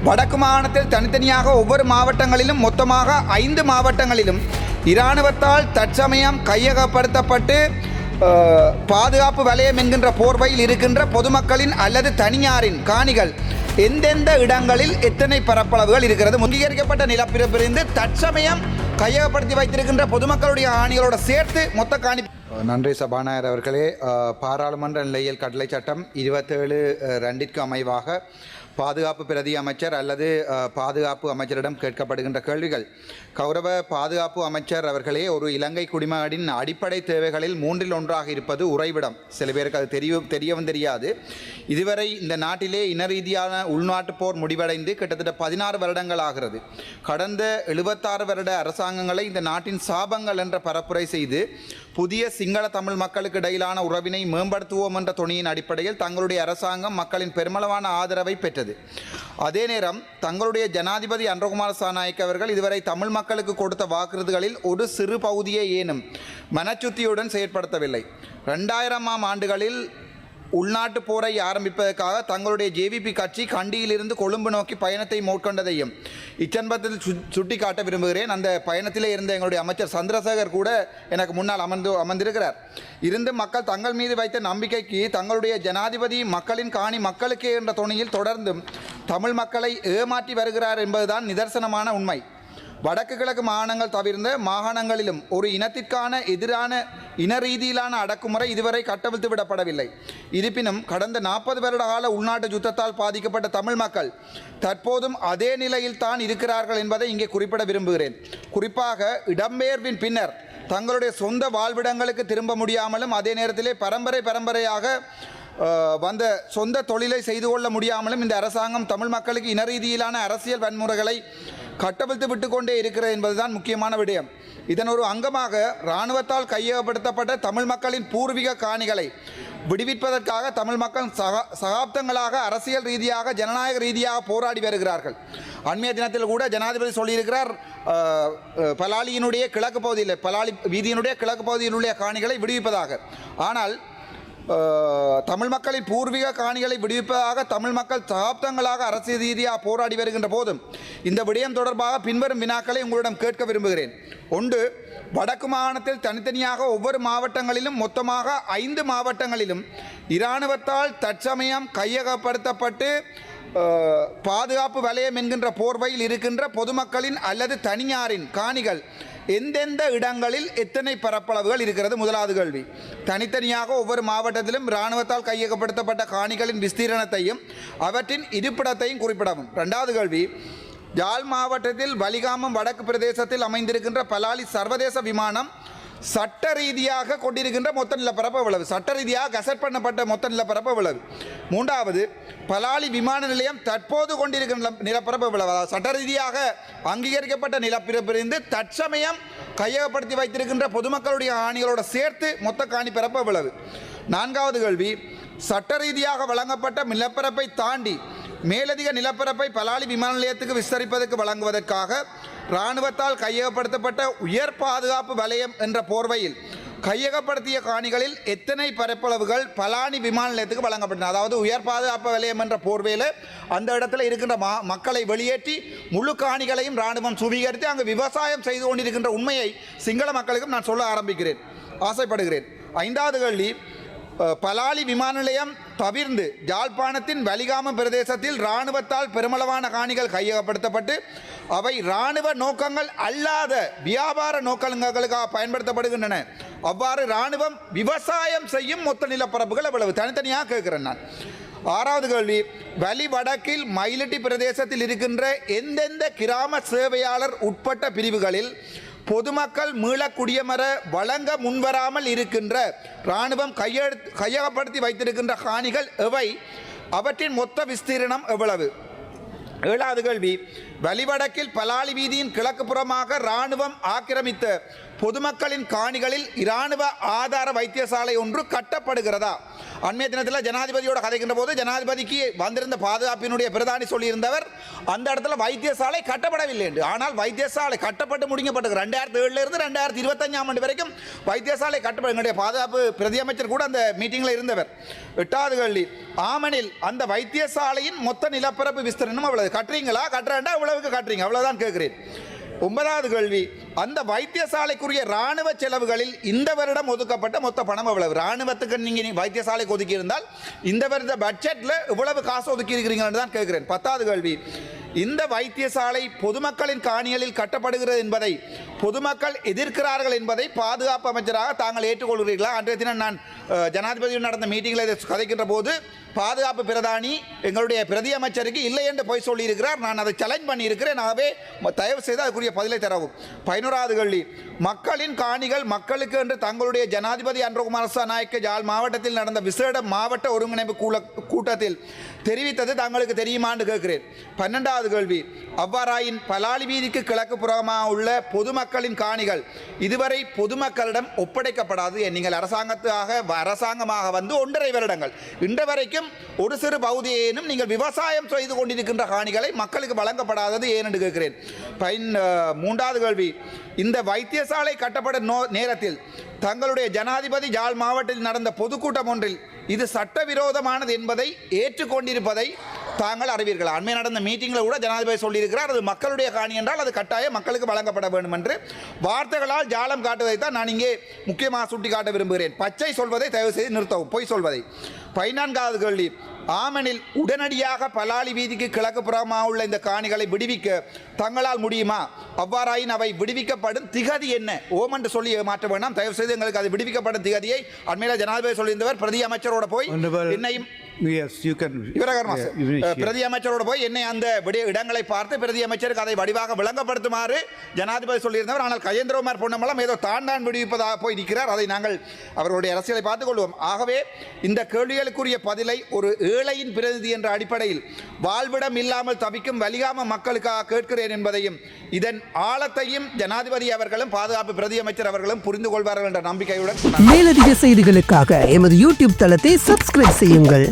வடக்கு மாகாணத்தில் தனித்தனியாக ஒவ்வொரு மாவட்டங்களிலும் மொத்தமாக 5 மாவட்டங்களிலும் இராணுவத்தால் தற்சமயம் கையகப்படுத்தப்பட்டு பாதுகாப்பு வலயம் என்கின்ற போர்வையில் இருக்கின்ற பொதுமக்களின் அல்லது தனியாரின் காணிகள் எந்தெந்த இடங்களில் எத்தனை பரப்பளவுகள் இருக்கிறது அங்கீகரிக்கப்பட்ட நிலப்பிரப்பிலிருந்து தற்சமயம் கையகப்படுத்தி வைத்திருக்கின்ற பொதுமக்களுடைய ஆணிகளோடு சேர்த்து மொத்த காணி. நன்றி சபாநாயகர் அவர்களே. பாராளுமன்ற நிலையியல் கட்டளை சட்டம் 27(2) அமைவாக பாதுகாப்பு பிரதி அமைச்சர் அல்லது பாதுகாப்பு அமைச்சரிடம் கேட்கப்படுகின்ற கேள்விகள். கௌரவ பாதுகாப்பு அமைச்சர் அவர்களே, ஒரு இலங்கை குடிமகனின் அடிப்படை தேவைகளில் 1/3 இருப்பது உறைவிடம். சில பேருக்கு அது தெரியவும் தெரியாது. இதுவரை இந்த நாட்டிலே இன ரீதியான உள்நாட்டு போர் முடிவடைந்து கிட்டத்தட்ட 16 வருடங்கள் ஆகிறது. கடந்த 76 வருட அரசாங்கங்களை இந்த நாட்டின் சாபங்கள் என்ற பரப்புரை செய்து புதிய சிங்கள தமிழ் மக்களுக்கு இடையிலான உறவினை மேம்படுத்துவோம் என்ற துணியின் அடிப்படையில் தங்களுடைய அரசாங்கம் மக்களின் பெருமளவான ஆதரவை பெற்றது. அதே நேரம் தங்களுடைய ஜனாதிபதி அன்றகுமார சாநாயக்க அவர்கள் இதுவரை தமிழ் மக்களுக்கு கொடுத்த வாக்குறுதிகளில் ஒரு சிறு பகுதியை ஏனும் மனச்சுத்தியுடன் செயற்படுத்தவில்லை. 2000ஆம் ஆண்டுகளில் உள்நாட்டு போரை ஆரம்பிப்பதற்காக தங்களுடைய ஜேவிபி கட்சி கண்டியிலிருந்து கொழும்பு நோக்கி பயணத்தை மேற்கொண்டதையும் இச்சன்பத்தில் சுட்டிக்காட்ட விரும்புகிறேன். அந்த பயணத்திலே இருந்த எங்களுடைய அமைச்சர் சந்திரசேகர் கூட எனக்கு முன்னால் அமர்ந்திருக்கிறார். இருந்து மக்கள் தங்கள் மீது வைத்த நம்பிக்கைக்கு தங்களுடைய ஜனாதிபதி மக்களின் காணி மக்களுக்கே என்ற தொனியில் தொடர்ந்தும் தமிழ் மக்களை ஏமாற்றி வருகிறார் என்பதுதான் நிதர்சனமான உண்மை. வடக்கு கிழக்கு மாகாணங்கள் தவிர்ந்த மாகாணங்களிலும் ஒரு இனத்திற்கான எதிரான இன ரீதியிலான அடக்குமுறை இதுவரை கட்டவிழ்த்து விடப்படவில்லை. இருப்பினும் கடந்த 40 வருட கால உள்நாட்டு யுத்தத்தால் பாதிக்கப்பட்ட தமிழ் மக்கள் தற்போதும் அதே நிலையில் தான் இருக்கிறார்கள் என்பதை இங்கே குறிப்பிட விரும்புகிறேன். குறிப்பாக இடம்பெயர்வின் பின்னர் தங்களுடைய சொந்த வாழ்விடங்களுக்கு திரும்ப முடியாமலும் அதே நேரத்திலே பரம்பரையாக வந்த சொந்த தொழிலை செய்து கொள்ள முடியாமலும் இந்த அரசாங்கம் தமிழ் மக்களுக்கு இன ரீதியிலான அரசியல் வன்முறைகளை கட்டவிழ்த்து விட்டு கொண்டே இருக்கிறது என்பதுதான் முக்கியமான விடயம். இதன் ஒரு அங்கமாக இராணுவத்தால் கையகப்படுத்தப்பட்ட தமிழ் மக்களின் பூர்வீக காணிகளை விடுவிப்பதற்காக தமிழ் மக்கள் சகாப்தங்களாக அரசியல் ரீதியாக ஜனநாயக ரீதியாக போராடி வருகிறார்கள். அண்மைய தினத்தில் கூட ஜனாதிபதி சொல்லியிருக்கிறார், பலாலியினுடைய கிழக்கு பகுதியில் பலாலி வீதியினுடைய கிழக்கு பகுதியில் உள்ள காணிகளை விடுவிப்பதாக. ஆனால் தமிழ் மக்களின் பூர்வீக காணிகளை விடுவிப்பதாக தமிழ் மக்கள் சகாப்தங்களாக அரசியல் ரீதியாக போராடி வருகின்ற போதும் இந்த விடயம் தொடர்பாக பின்வரும் வினாக்களை உங்களிடம் கேட்க விரும்புகிறேன். ஒன்று, வடக்கு மாகாணத்தில் தனித்தனியாக ஒவ்வொரு மாவட்டங்களிலும் மொத்தமாக 5 மாவட்டங்களிலும் இராணுவத்தால் தற்சமயம் கையகப்படுத்தப்பட்டு பாதுகாப்பு வலயம் என்கின்ற போர்வையில் இருக்கின்ற பொதுமக்களின் அல்லது தனியாரின் காணிகள் எந்தெந்த இடங்களில் எத்தனை பரப்பளவுகள் இருக்கிறது? முதலாவது கேள்வி. தனித்தனியாக ஒவ்வொரு மாவட்டத்திலும் இராணுவத்தால் கையகப்படுத்தப்பட்ட காணிகளின் விஸ்தீரணத்தையும் அவற்றின் இருப்பிடத்தையும் குறிப்பிடவும். 2வது கேள்வி, யாழ் மாவட்டத்தில் வலிகாமம் வடக்கு பிரதேசத்தில் அமைந்திருக்கின்ற பலாலி சர்வதேச விமானம் சட்ட ரீதியாக கொண்டிருக்கின்ற மொத்த நிலப்பரப்பு எவ்வளவு? சட்ட ரீதியாக கசட் பண்ணப்பட்ட மொத்த நிலப்பரப்பு எவ்வளவு? 3வது, பலாலி விமான நிலையம் தற்போது கொண்டிருக்கின்ற நிலப்பரப்பு எவ்வளவு? அதாவது சட்ட ரீதியாக அங்கீகரிக்கப்பட்ட நிலப்பரப்பிலிருந்து தற்சமயம் கையகப்படுத்தி வைத்திருக்கின்ற பொதுமக்களுடைய ஆணிகளோடு சேர்த்து மொத்த காணிப்பரப்பு எவ்வளவு? 4வது கேள்வி, சட்ட ரீதியாக வழங்கப்பட்ட நிலப்பரப்பை தாண்டி மேலதிக நிலப்பரப்பை பலாலி விமான நிலையத்துக்கு விஸ்தரிப்பதற்கு வழங்குவதற்காக இராணுவத்தால் கையகப்படுத்தப்பட்ட உயர் பாதுகாப்பு வலயம் என்ற போர்வையில் கையகப்படுத்திய காணிகளில் எத்தனை பரப்பளவுகள் பலாலி விமான நிலையத்துக்கு வழங்கப்பட்டன? அதாவது உயர் பாதுகாப்பு வலயம் என்ற போர்வையில் அந்த இடத்துல இருக்கின்ற மக்களை வெளியேற்றி முழு காணிகளையும் இராணுவம் சுவீகரித்து அங்கு விவசாயம் செய்து கொண்டிருக்கின்ற உண்மையை சிங்கள மக்களுக்கும் நான் சொல்ல ஆசைப்படுகிறேன். 5வது கேள்வி, பலாலி விமான நிலையம் தவிர்ந்து யாழ்ப்பாணத்தின் வலிகாம பிரதேசத்தில் இராணுவத்தால் பெருமளவான காணிகள் கையகப்படுத்தப்பட்டு அவை இராணுவ நோக்கங்கள் அல்லாத வியாபார நோக்கங்களுக்காக பயன்படுத்தப்படுகின்றன. அவ்வாறு இராணுவம் விவசாயம் செய்யும் மொத்த நிலப்பரப்புகள் எவ்வளவு? தனித்தனியாக கேட்கிறேன் நான். 6வது கேள்வி, வலி வடக்கில் மயிலட்டி பிரதேசத்தில் இருக்கின்ற எந்தெந்த கிராம சேவையாளர் உட்பட்ட பிரிவுகளில் பொதுமக்கள் மீள குடியமர வழங்க முன்வராமல் இருக்கின்ற இராணுவம் கையகப்படுத்தி வைத்திருக்கின்ற காணிகள் எவை? அவற்றின் மொத்த விஸ்தீரணம் எவ்வளவு? 7வது கேள்வி, வலிவடக்கில் பலாலி வீதியின் கிழக்கு புறமாக இராணுவம் ஆக்கிரமித்த பொதுமக்களின் காணிகளில் இராணுவ ஆதார வைத்தியசாலை ஒன்று கட்டப்படுகிறதா? அண்மைய தினத்தில் ஜனாதிபதியோட கதைக்கின்ற போது ஜனாதிபதிக்கு வந்திருந்த பாதுகாப்பினுடைய பிரதானி சொல்லியிருந்தவர் அந்த இடத்துல வைத்தியசாலை கட்டப்படவில்லை என்று. ஆனால் வைத்தியசாலை கட்டப்பட்டு முடிக்கப்பட்டது 2007 இருந்து 2025 ஆண்டு வரைக்கும் வைத்தியசாலை கட்டப்படும். எங்களுடைய பாதுகாப்பு பிரதி அமைச்சர் கூட அந்த மீட்டிங்கில் இருந்தவர். 8வது கேள்வி, ஆமனில் அந்த வைத்தியசாலையின் மொத்த நிலப்பரப்பு விஸ்தீர்ணம் அவ்வளவு கட்டுறீங்களா? கட்டுறேன்டா இவ்வளவுக்கு கட்டுறீங்க, அவ்வளவுதான் கேட்கிறேன். 9வது கேள்வி, அந்த வைத்தியசாலைக்குரிய இராணுவ செலவுகளில் இந்த வருடம் ஒதுக்கப்பட்ட மொத்த பணம் எவ்வளவு? இராணுவத்துக்கு நீங்கள் வைத்தியசாலைக்கு ஒதுக்கி இருந்தால் இந்த வருட பட்ஜெட்டில் எவ்வளவு காசு ஒதுக்கி இருக்கிறீங்கன்னு தான் கேட்கிறேன். 10வது கேள்வி, இந்த வைத்தியசாலை பொதுமக்களின் காணிகளில் கட்டப்படுகிறது என்பதை பொதுமக்கள் எதிர்க்கிறார்கள் என்பதை பாதுகாப்பு அமைச்சராக தாங்கள் ஏற்றுக்கொள்கிறீர்களா? அன்றைய தினம் நான் ஜனாதிபதியுடன் நடந்த மீட்டிங்கில் இதை கதைக்கின்ற போது பாதுகாப்பு பிரதானி எங்களுடைய பிரதி அமைச்சருக்கு இல்லை என்று போய் சொல்லியிருக்கிறார். நான் அதை சேலஞ்ச் பண்ணியிருக்கிறேன். ஆகவே தயவு செய்து அதுக்குரிய பதிலை தரவும். 11வது கேள்வி, மக்களின் காணிகள் மக்களுக்கு என்று தங்களுடைய ஜனாதிபதி அன்றகுமார நாயக்க யாழ் மாவட்டத்தில் நடந்த விசேட மாவட்ட ஒருங்கிணைப்பு கூட்டத்தில் தெரிவித்தது தங்களுக்கு தெரியுமான்னு கேட்கிறேன். 12வது கேள்வி, அவ்வாறாயின் பலாலி வீதிக்கு கிழக்கு புறமாக உள்ள பொதுமக்களின் காணிகள் இதுவரை பொதுமக்களிடம் ஒப்படைக்கப்படாது. நீங்கள் அரசாங்கமாக வந்து 1.5 வருடங்கள் இன்று வரைக்கும் ஒரு சிறு பகுதியேனும் நீங்கள் விவசாயம் செய்து கொண்டிருக்கின்ற காணிகளை மக்களுக்கு வழங்கப்படாதது ஏன் என்று கேட்கிறேன். 3வது கேள்வி, இந்த வைத்தியசாலை கட்டப்படும் நேரத்தில் தங்களுடைய ஜனாதிபதி யாழ் மாவட்டத்தில் நடந்த பொதுக்கூட்டம் ஒன்றில் இது சட்டவிரோதமானது என்பதை ஏற்றுக்கொண்டிருப்பதை தாங்கள் அறிவீர்களா? அண்மை நடந்த மீட்டிங்கில் கூட ஜனாதிபதி சொல்லியிருக்கிறார், அது மக்களுடைய காணி என்றால் அது கட்டாயம் மக்களுக்கு வழங்கப்பட வேண்டும் என்று. வார்த்தைகளால் ஜாலம் காட்டுவதை தான் நான் இங்கே முக்கியமாக சுட்டிக்காட்ட விரும்புகிறேன். பச்சை சொல்வதை தயவு செய்து நிறுத்தவும், பொய் சொல்வதை. 14வது கேள்வி, ஆமனில் உடனடியாக பலாலி வீதிக்கு கிழக்கு புறமாக உள்ள இந்த காணிகளை விடுவிக்க தங்களால் முடியுமா? அவ்வாறாயின் அவை விடுவிக்கப்படும் திகதி என்ன? ஓம் என்று சொல்லி மாற்ற வேண்டாம், தயவு செய்து எங்களுக்கு அது விடுவிக்கப்படும் திகதியை அண்மையில் ஜனாதிபதி சொல்லியிருந்தவர் பிரதி அமைச்சரோட போய் என்னையும் பிரதி அமைச்சரோடு போய் என்னை அந்த இடங்களை பார்த்து பிரதி அமைச்சருக்கு அதை வடிவாக விளங்கப்படுத்துமாறு ஜனாதிபதி சொல்லியிருந்தவர். ஆனால் கஜேந்திரகுமார் பொன்னம்பலம் ஏதோ தான் விடுவிப்பதாக போய் நிற்கிறார். அதை நாங்கள் அவருடைய அரசியலை பார்த்துக் கொள்வோம். ஆகவே இந்த கேள்விகளுக்குரிய பதிலை ஒரு ஏழையின் பிரதிநிதி என்ற அடிப்படையில் வாழ்விடம் இல்லாமல் தவிக்கும் வலிகாம மக்களுக்காக கேட்கிறேன் என்பதையும் இதன் ஆழத்தையும் ஜனாதிபதி அவர்களும் பாதுகாப்பு பிரதி அமைச்சர் அவர்களும் புரிந்து கொள்வார்கள் என்ற நம்பிக்கையுடன் மேலதிக செய்திகளுக்காக எமது யூடியூப் தளத்தை சப்ஸ்கிரைப் செய்யுங்கள்.